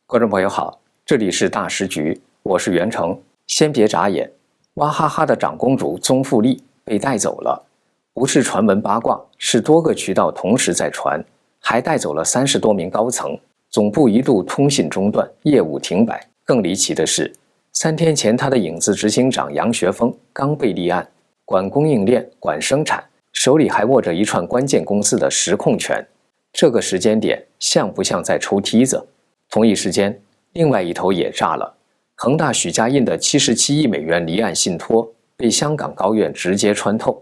观众朋友好，这里是大时局，我是袁成。先别眨眼，娃哈哈的长公主宗馥莉被带走了，不是传闻八卦，是多个渠道同时在传，还带走了30多名高层，总部一度通信中断，业务停摆。更离奇的是，3天前他的影子执行长杨学峰刚被立案，管供应链、管生产，手里还握着一串关键公司的实控权。这个时间点像不像在抽梯子？同一时间，另外一头也炸了。恒大许家印的77亿美元离岸信托被香港高院直接穿透。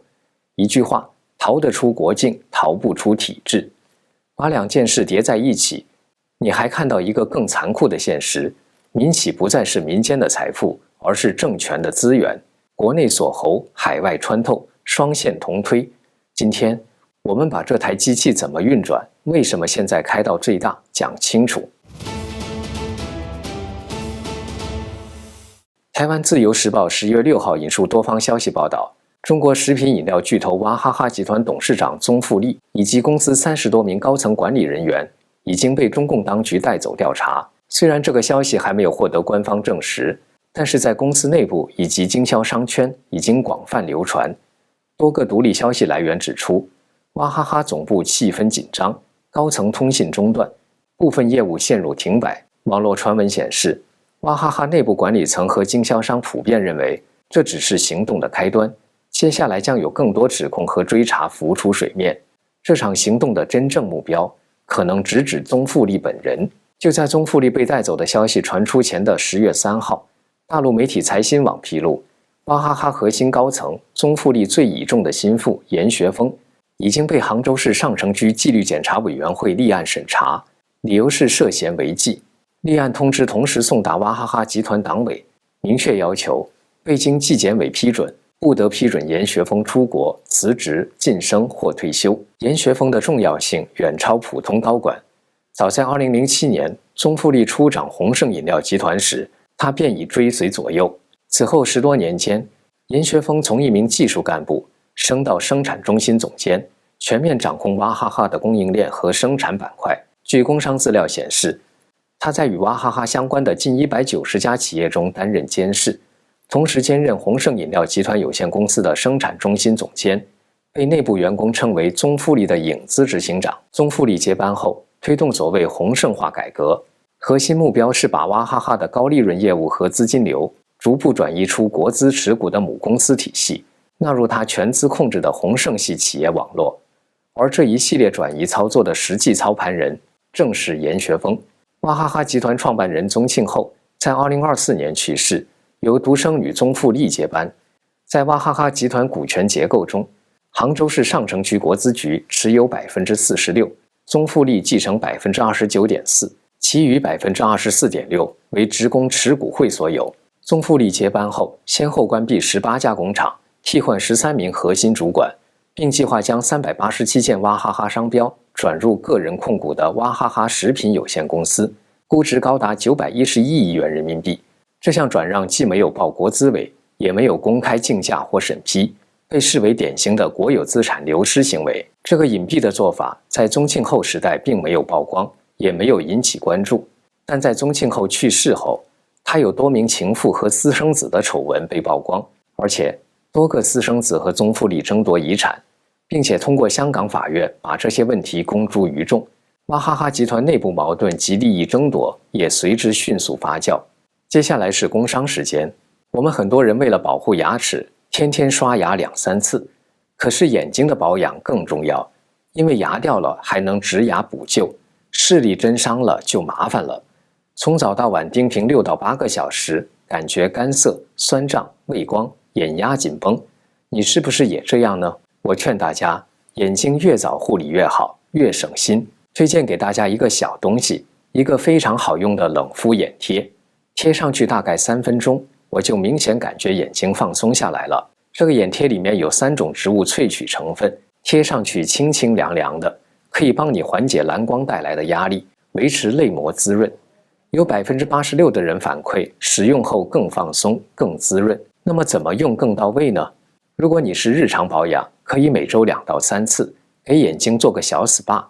一句话，逃得出国境，逃不出体制。把两件事叠在一起，你还看到一个更残酷的现实：民企不再是民间的财富，而是政权的资源。国内锁喉，海外穿透，双线同推。今天我们把这台机器怎么运转，为什么现在开到最大，讲清楚。台湾自由时报10月6号引述多方消息报道，中国食品饮料巨头娃哈哈集团董事长宗馥莉以及公司30多名高层管理人员已经被中共当局带走调查。虽然这个消息还没有获得官方证实，但是在公司内部以及经销商圈已经广泛流传。多个独立消息来源指出，娃哈哈总部气氛紧张，高层通信中断，部分业务陷入停摆。网络传闻显示，娃哈哈内部管理层和经销商普遍认为这只是行动的开端，接下来将有更多指控和追查浮出水面。这场行动的真正目标可能直指宗馥莉本人。就在宗馥莉被带走的消息传出前的10月3号，大陆媒体财新网披露，娃哈哈核心高层宗馥莉最倚重的心腹严学峰已经被杭州市上城区纪律检查委员会立案审查，理由是涉嫌违纪。立案通知同时送达娃哈哈集团党委，明确要求未经纪检委批准，不得批准严学峰出国、辞职、晋升或退休。严学峰的重要性远超普通高管。早在2007年，宗馥莉出掌鸿盛饮料集团时，他便已追随左右。此后10多年间，严学峰从一名技术干部升到生产中心总监，全面掌控娃哈哈的供应链和生产板块。据工商资料显示，他在与娃哈哈相关的近190家企业中担任监事，同时兼任鸿盛饮料集团有限公司的生产中心总监，被内部员工称为宗馥莉的影子执行长。宗馥莉接班后，推动所谓鸿盛化改革，核心目标是把娃哈哈的高利润业务和资金流逐步转移出国资持股的母公司体系，纳入他全资控制的鸿盛系企业网络。而这一系列转移操作的实际操盘人正是严学峰。娃哈哈集团创办人宗庆后在2024年去世，由独生女宗馥莉接班。在娃哈哈集团股权结构中，杭州市上城区国资局持有46%，宗馥莉继承29.4%，其余24.6%为职工持股会所有。宗馥莉接班后，先后关闭18家工厂，替换13名核心主管，并计划将387件娃哈哈商标转入个人控股的娃哈哈食品有限公司，估值高达911亿元人民币。这项转让既没有报国资委，也没有公开竞价或审批，被视为典型的国有资产流失行为。这个隐蔽的做法在宗庆后时代并没有曝光，也没有引起关注。但在宗庆后去世后，他有多名情妇和私生子的丑闻被曝光，而且多个私生子和宗馥莉争夺遗产，并且通过香港法院把这些问题公诸于众。娃哈哈集团内部矛盾及利益争夺也随之迅速发酵。接下来是工商时间，我们很多人为了保护牙齿，天天刷牙2-3次。可是眼睛的保养更重要，因为牙掉了还能植牙补救，视力真伤了就麻烦了。从早到晚盯屏6到8个小时，感觉干涩、酸胀、畏光、眼压紧绷，你是不是也这样呢？我劝大家，眼睛越早护理越好，越省心。推荐给大家一个小东西，一个非常好用的冷敷眼贴，贴上去大概3分钟，我就明显感觉眼睛放松下来了。这个眼贴里面有3种植物萃取成分，贴上去清清凉凉的，可以帮你缓解蓝光带来的压力，维持泪膜滋润。有86%的人反馈使用后更放松、更滋润。那么怎么用更到位呢？如果你是日常保养，可以每周2到3次，给眼睛做个小 SPA。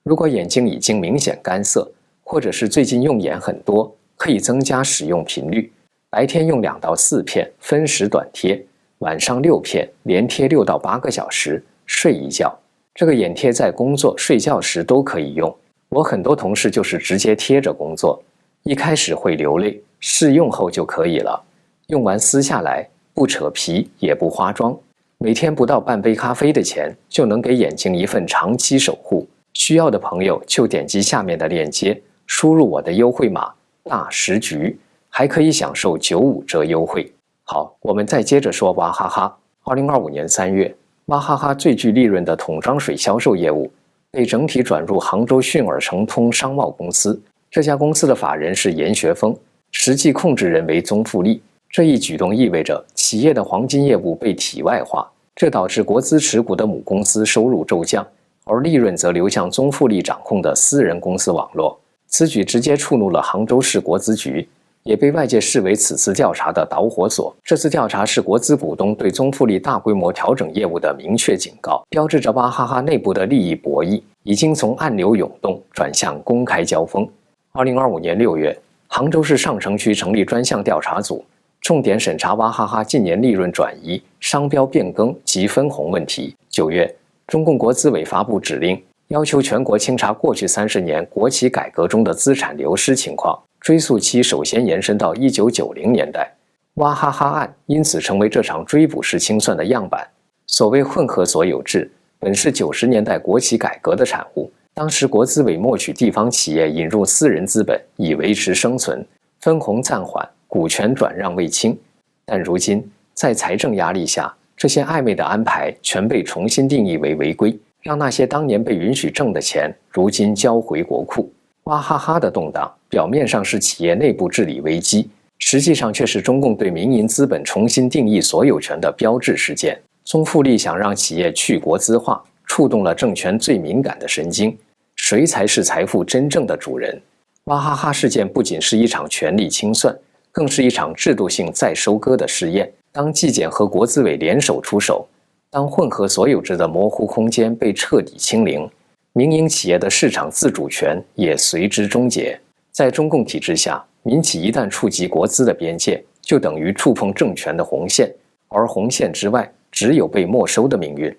如果眼睛已经明显干涩，或者是最近用眼很多，可以增加使用频率，白天用2到4片，分时短贴，晚上6片，连贴6到8个小时，睡一觉。这个眼贴在工作、睡觉时都可以用。我很多同事就是直接贴着工作，一开始会流泪，试用后就可以了。用完撕下来，不扯皮也不花妆，每天不到半杯咖啡的钱，就能给眼睛一份长期守护。需要的朋友就点击下面的链接，输入我的优惠码大10局，还可以享受95折优惠。好，我们再接着说娃哈哈。2025年3月，娃哈哈最具利润的桶装水销售业务被整体转入杭州迅尔诚通商贸公司。这家公司的法人是严学峰，实际控制人为宗馥莉。这一举动意味着企业的黄金业务被体外化，这导致国资持股的母公司收入骤降，而利润则流向宗馥莉掌控的私人公司网络。此举直接触怒了杭州市国资局，也被外界视为此次调查的导火索。这次调查是国资股东对宗馥莉大规模调整业务的明确警告，标志着娃哈哈内部的利益博弈已经从暗流涌动转向公开交锋。2025年6月，杭州市上城区成立专项调查组，重点审查娃哈哈近年利润转移、商标变更及分红问题。9月，中共国资委发布指令，要求全国清查过去30年国企改革中的资产流失情况，追溯期首先延伸到1990年代。娃哈哈案因此成为这场追捕式清算的样板。所谓混合所有制，本是90年代国企改革的产物。当时国资委默许地方企业引入私人资本以维持生存，分红暂缓，股权转让未清。但如今在财政压力下，这些暧昧的安排全被重新定义为违规，让那些当年被允许挣的钱如今交回国库。娃哈哈的动荡表面上是企业内部治理危机，实际上却是中共对民营资本重新定义所有权的标志事件。宗馥莉想让企业去国资化，触动了政权最敏感的神经，谁才是财富真正的主人？娃哈哈事件不仅是一场权力清算，更是一场制度性再收割的试验。当纪检和国资委联手出手，当混合所有制的模糊空间被彻底清零，民营企业的市场自主权也随之终结。在中共体制下，民企一旦触及国资的边界，就等于触碰政权的红线，而红线之外，只有被没收的命运。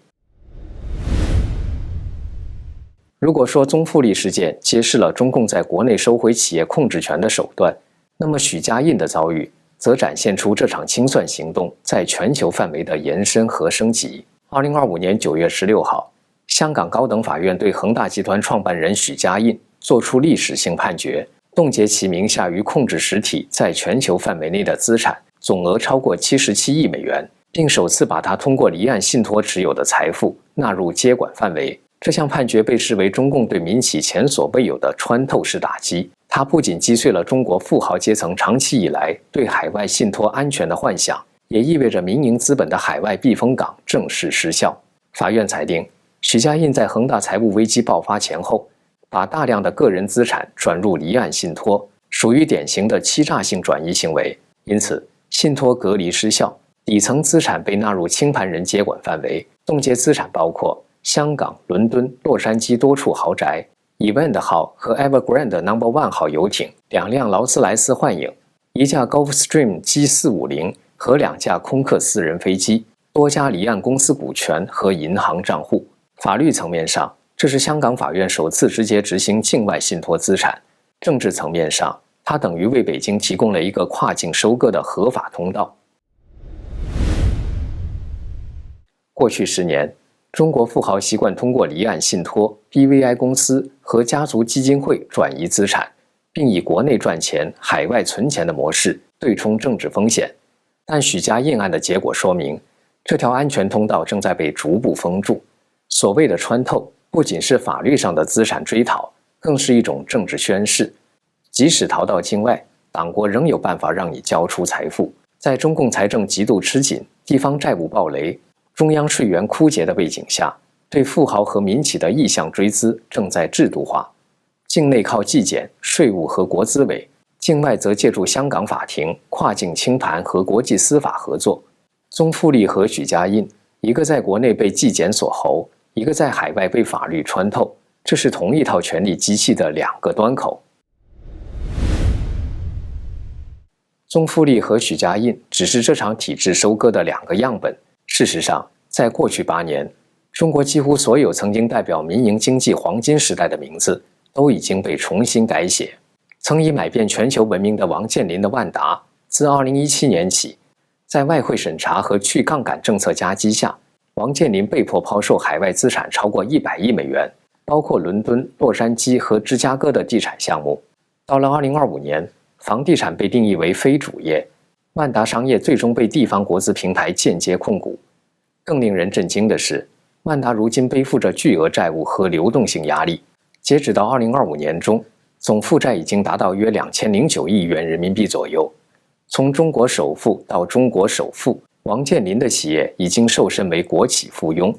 如果说宗馥莉事件揭示了中共在国内收回企业控制权的手段，那么许家印的遭遇则展现出这场清算行动在全球范围的延伸和升级。2025年9月16号，香港高等法院对恒大集团创办人许家印作出历史性判决，冻结其名下与控制实体在全球范围内的资产，总额超过77亿美元，并首次把他通过离岸信托持有的财富纳入接管范围。这项判决被视为中共对民企前所未有的穿透式打击，它不仅击碎了中国富豪阶层长期以来对海外信托安全的幻想，也意味着民营资本的海外避风港正式失效。法院裁定，许家印在恒大财务危机爆发前后，把大量的个人资产转入离岸信托，属于典型的欺诈性转移行为，因此信托隔离失效，底层资产被纳入清盘人接管范围。冻结资产包括香港、伦敦、洛杉矶多处豪宅、Event 号和 Evergrande No.1 号游艇、2辆劳斯莱斯幻影、1架 Gulfstream G450和2架空客私人飞机、多家离岸公司股权和银行账户。法律层面上，这是香港法院首次直接执行境外信托资产；政治层面上，它等于为北京提供了一个跨境收割的合法通道。过去10年，中国富豪习惯通过离岸信托、BVI 公司和家族基金会转移资产，并以国内赚钱、海外存钱的模式对冲政治风险。但许家印案的结果说明，这条安全通道正在被逐步封住。所谓的穿透，不仅是法律上的资产追讨，更是一种政治宣示。即使逃到境外，党国仍有办法让你交出财富。在中共财政极度吃紧、地方债务暴雷、中央税源枯竭的背景下，对富豪和民企的意向追资正在制度化。境内靠纪检、税务和国资委，境外则借助香港法庭、跨境清盘和国际司法合作。宗馥莉和许家印，一个在国内被纪检所喉，一个在海外被法律穿透，这是同一套权力机器的2个端口。宗馥莉和许家印只是这场体制收割的2个样本。事实上，在过去8年，中国几乎所有曾经代表民营经济黄金时代的名字都已经被重新改写。曾以买遍全球闻名的王健林的万达，自2017年起，在外汇审查和去杠杆政策夹击下，王健林被迫抛售海外资产超过100亿美元，包括伦敦、洛杉矶和芝加哥的地产项目。到了2025年，房地产被定义为非主业，万达商业最终被地方国资平台间接控股。更令人震惊的是，万达如今背负着巨额债务和流动性压力，截止到2025年中，总负债已经达到约2009亿元人民币左右。从中国首富到中国首富，王健林的企业已经瘦身为国企附庸。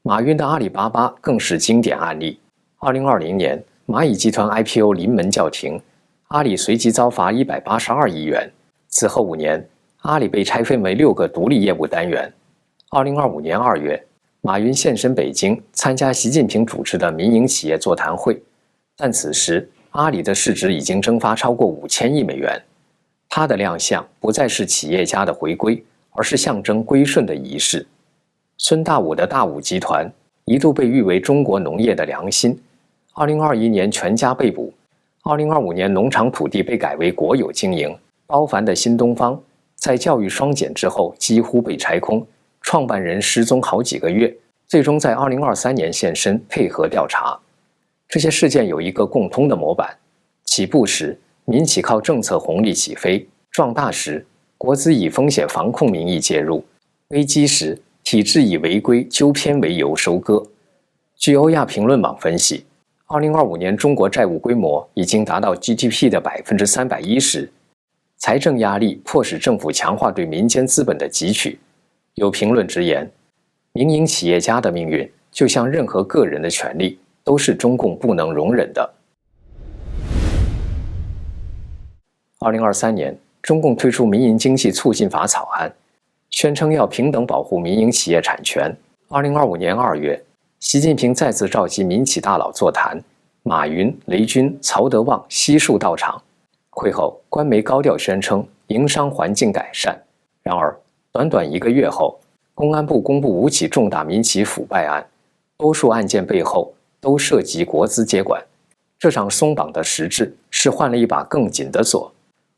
马云的阿里巴巴更是经典案例。2020年，蚂蚁集团 IPO 临门叫停，阿里随即遭罚182亿元。此后5年，阿里被拆分为6个独立业务单元。2025年2月，马云现身北京，参加习近平主持的民营企业座谈会，但此时阿里的市值已经蒸发超过5000亿美元。他的亮相不再是企业家的回归，而是象征归顺的仪式。孙大武的大武集团一度被誉为中国农业的良心，2021年全家被捕，2025年农场土地被改为国有经营。包凡的新东方在教育双减之后几乎被拆空，创办人失踪好几个月，最终在2023年现身配合调查。这些事件有一个共通的模板：起步时民企靠政策红利起飞，壮大时国资以风险防控名义介入，危机时体制以违规纠偏为由收割。据欧亚评论网分析，2025年中国债务规模已经达到 GDP 的310%，财政压力迫使政府强化对民间资本的汲取。有评论直言，民营企业家的命运就像任何个人的权利，都是中共不能容忍的。2023年，中共推出民营经济促进法草案，宣称要平等保护民营企业产权。2025年2月，习近平再次召集民企大佬座谈，马云、雷军、曹德旺悉数到场。会后，官媒高调宣称营商环境改善。然而，短短1个月后，公安部公布5起重大民企腐败案，多数案件背后都涉及国资接管。这场松绑的实质是换了一把更紧的锁。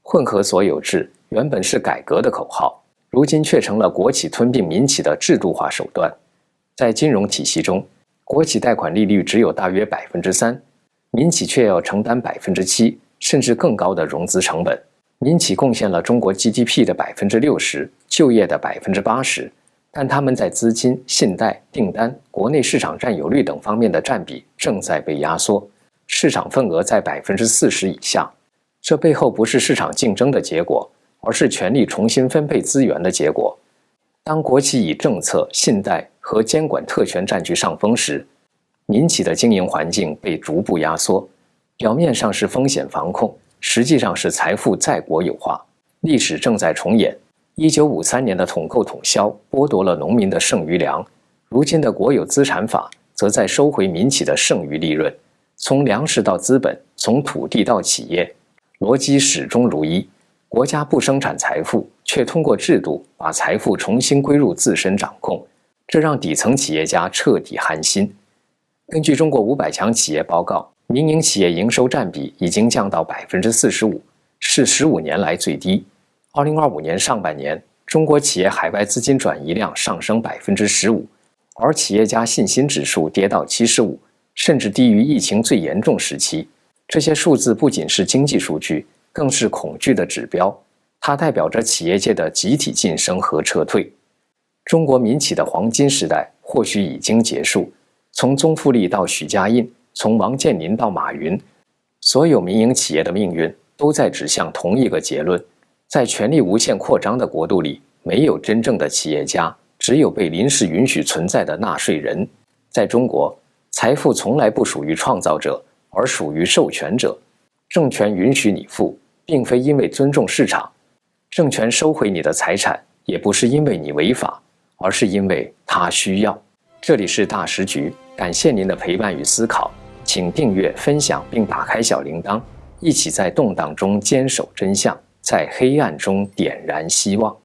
混合所有制原本是改革的口号，如今却成了国企吞并民企的制度化手段。在金融体系中，国企贷款利率只有大约3%，民企却要承担7%甚至更高的融资成本。民企贡献了中国 GDP 的60%，就业的80%，但他们在资金、信贷、订单、国内市场占有率等方面的占比正在被压缩，市场份额在40%以下。这背后不是市场竞争的结果，而是权力重新分配资源的结果。当国企以政策、信贷和监管特权占据上风时，民企的经营环境被逐步压缩。表面上是风险防控，实际上是财富再国有化。历史正在重演。1953年的统购统销剥夺了农民的剩余粮，如今的国有资产法则在收回民企的剩余利润。从粮食到资本，从土地到企业，逻辑始终如一。国家不生产财富，却通过制度把财富重新归入自身掌控，这让底层企业家彻底寒心。根据中国500强企业报告，民营企业营收占比已经降到45%，是15年来最低。2025年上半年，中国企业海外资金转移量上升15%，而企业家信心指数跌到75，甚至低于疫情最严重时期。这些数字不仅是经济数据，更是恐惧的指标，它代表着企业界的集体晋升和撤退。中国民企的黄金时代或许已经结束，从宗馥莉到许家印，从王健林到马云，所有民营企业的命运都在指向同一个结论：在权力无限扩张的国度里，没有真正的企业家，只有被临时允许存在的纳税人。在中国，财富从来不属于创造者，而属于授权者。政权允许你富，并非因为尊重市场；政权收回你的财产，也不是因为你违法，而是因为它需要。这里是大时局，感谢您的陪伴与思考，请订阅、分享并打开小铃铛，一起在动荡中坚守真相。在黑暗中点燃希望。